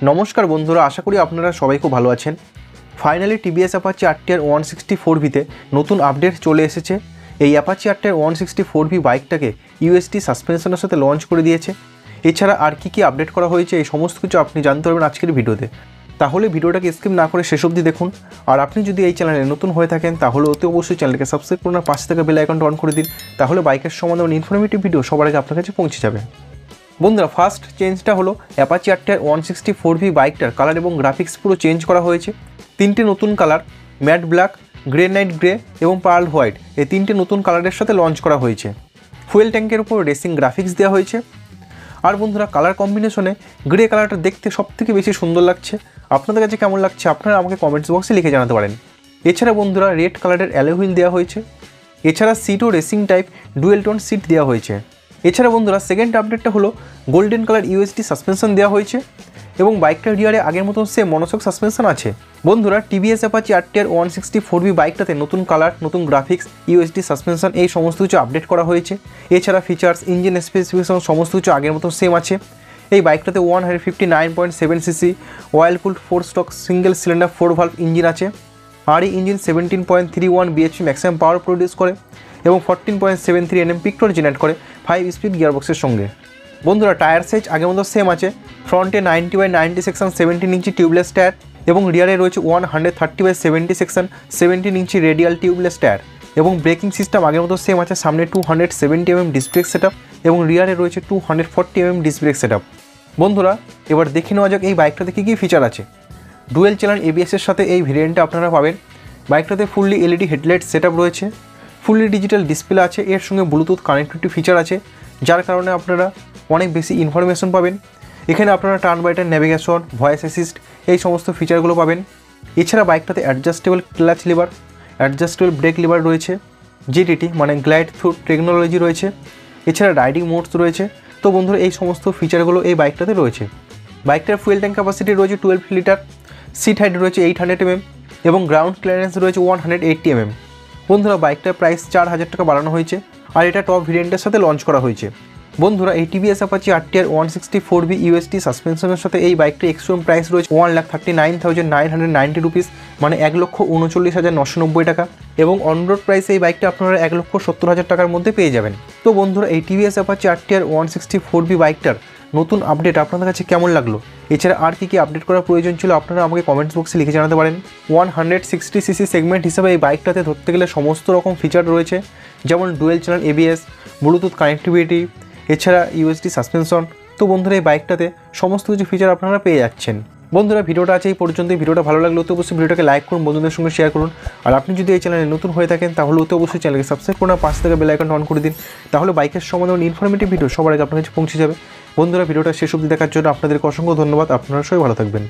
নমস্কার বন্ধুরা, আশা করি আপনারা সবাই খুব ভালো আছেন। ফাইনালি টিভিএস অ্যাপাচি RTR 164Vতে নতুন আপডেট চলে এসেছে। এই অ্যাপাচি RTR 164V বাইকটাকে ইউএসটি সাসপেনশনের সাথে লঞ্চ করে দিয়েছে। এছাড়া আর কী আপডেট করা হয়েছে এই সমস্ত কিছু আপনি জানতে পারবেন আজকের ভিডিওতে। তাহলে ভিডিওটাকে স্কিপ না করে শেষ অবধি দেখুন। আর আপনি যদি এই চ্যানেলে নতুন হয়ে থাকেন তাহলে অতি অবশ্যই চ্যানেলকে সাবস্ক্রাইব করুন আর পাশে থাকা বেল আইকনটা অন করে দিন। তাহলে বাইকের সম্বন্ধে ইনফরমেটিভ ভিডিও সবার আগে আপনার কাছে পৌঁছে যাবে। বন্ধুরা, ফার্স্ট চেঞ্জটা হলো অ্যাপাচি RTR 164V বাইকটার কালার এবং গ্রাফিক্স পুরো চেঞ্জ করা হয়েছে। তিনটে নতুন colour, matte black, granite grey এবং পার্ল হোয়াইট, এই তিনটে নতুন কালারের সাথে লঞ্চ করা হয়েছে। ফুয়েল ট্যাঙ্কের উপর রেসিং গ্রাফিক্স দেওয়া হয়েছে। আর বন্ধুরা, কালার কম্বিনেশনে গ্রে কালারটা দেখতে সবথেকে বেশি সুন্দর লাগছে। আপনাদের কাছে কেমন লাগছে আপনারা আমাকে কমেন্টস বক্সে লিখে জানাতে পারেন। এছাড়া বন্ধুরা, রেড কালারের অ্যালয় হুইল দেওয়া হয়েছে। এছাড়া সিটও racing type dual tone seat দেওয়া হয়েছে। এছাড়া বন্ধুরা, সেকেন্ড আপডেটটা হলো গোল্ডেন কালার ইউএসটি সাসপেনশন দেওয়া হয়েছে এবং বাইকটার রিয়ারে আগের মতন সেম মনোশক সাসপেনশন আছে। বন্ধুরা, টিভিএস অ্যাপাচি RTR 164V বাইকটাতে নতুন কালার, নতুন গ্রাফিক্স, ইউএসটি সাসপেনশন এই সমস্ত কিছু আপডেট করা হয়েছে। এছাড়া ফিচার্স, ইঞ্জিন স্পেসিফিকেশন সমস্ত কিছু আগের মতন সেম আছে। এই বাইকটাতে 159.7cc oil cooled 4 stock single cylinder 4 valve engine আছে। আর এই engine 17.31 bhp maximum power produce করে এবং 14.73 Nm পিক টর্ক জেনারেট করে 5 স্পিড গিয়ারবক্সের সঙ্গে। বন্ধুরা, টায়ার সাইজ আগের মতো সেম আছে। ফ্রন্টে 90/90 সেকশন 17 ইঞ্চি টিউবলেস টায়ার এবং রিয়ারে রয়েছে 130/70 সেকশন 17 ইঞ্চি রেডিয়াল টিউবলেস টায়ার এবং ব্রেকিং সিস্টেম আগের মতো সেম আছে। সামনে 270 mm ডিস্ক ব্রেক সেটআপ এবং রিয়ারে রয়েছে 240 mm ডিস্ক ব্রেক সেটআপ। বন্ধুরা, এবার দেখে নেওয়া যাক এই বাইকটাতে কী কী ফিচার আছে। ডুয়েল চ্যানেল ABS-এর সাথে এই ভেরিয়েন্টটা আপনারা পাবেন। বাইকটাতে ফুললি LED হেডলাইট সেটআপ রয়েছে। ফুললি ডিজিটাল ডিসপ্লে আছে। এর সঙ্গে ব্লুটুথ কানেক্টিভিটি ফিচার আছে, যার কারণে আপনারা অনেক বেশি ইনফরমেশন পাবেন। এখানে আপনারা turn by turn navigation, voice assist এই সমস্ত ফিচারগুলো পাবেন। এছাড়া বাইকটাতে adjustable clutch lever, adjustable brake lever রয়েছে, GTT মানে গ্লাইড থ্রু টেকনোলজি রয়েছে। এছাড়া রাইডিং মোডস রয়েছে। তো বন্ধুরা, এই সমস্ত ফিচারগুলো এই বাইকটাতে রয়েছে। বাইকটার ফুয়েল ট্যাঙ্ক ক্যাপাসিটি রয়েছে 12 লিটার, সিট হাইট রয়েছে 800 mm এবং গ্রাউন্ড ক্লিয়ারেন্স রয়েছে 180 mm। বন্ধুরা, বাইকটার প্রাইস 4000 টাকা বাড়ানো হয়েছে আর এটা টপ ভেরিয়েন্টের সাথে লঞ্চ করা হয়েছে। বন্ধুরা, এই TVS Apache RTR 164V USD সাসপেনশনের সাথে এই বাইকটির এক্সট্রিম প্রাইস রয়েছে 1,39,990 রুপিস, মানে 1,39,990 টাকা এবং অনরোড প্রাইস এই বাইকটা আপনারা 1,70,000 টাকার মধ্যে পেয়ে যাবেন। তো বন্ধুরা, এই টিভিএস অ্যাপাচি RTR 164V বাইকটার নতুন আপডেট আপনাদের কাছে কেমন লাগলো? এছাড়া আর কী আপডেট করার প্রয়োজন ছিল আপনারা আমাকে কমেন্টস বক্সে লিখে জানাতে পারেন। 160cc সেগমেন্ট হিসেবে এই বাইকটাতে ধরতে গেলে সমস্ত রকম ফিচার রয়েছে, যেমন dual channel ABS, Bluetooth connectivity, এছাড়া ইউএসটি সাসপেনশন। তো বন্ধুরা, এই বাইকটাতে সমস্ত কিছু ফিচার আপনারা পেয়ে যাচ্ছেন। বন্ধুরা, ভিডিওটা আছে এই পর্যন্ত। ভিডিওটা ভালো লাগলে তো অবশ্যই ভিডিওটাকে লাইক করুন, বন্ধুদের সঙ্গে শেয়ার করুন। আর আপনি যদি এই চ্যানেলে নতুন হয়ে থাকেন তাহলে তো অবশ্যই চ্যানেলকে সাবস্ক্রাইব করুন আর পাশে থাকা বেল আইকনটা অন করে দিন। তাহলে বাইকের সম্বন্ধে ইনফরমেটিভ ভিডিও সবার আগে আপনার কাছে পৌঁছে যাবে। বন্ধুরা, ভিডিওটা শেষ অবধি দেখার জন্য আপনাদেরকে অসংখ্য ধন্যবাদ। আপনারা সবাই ভালো থাকবেন।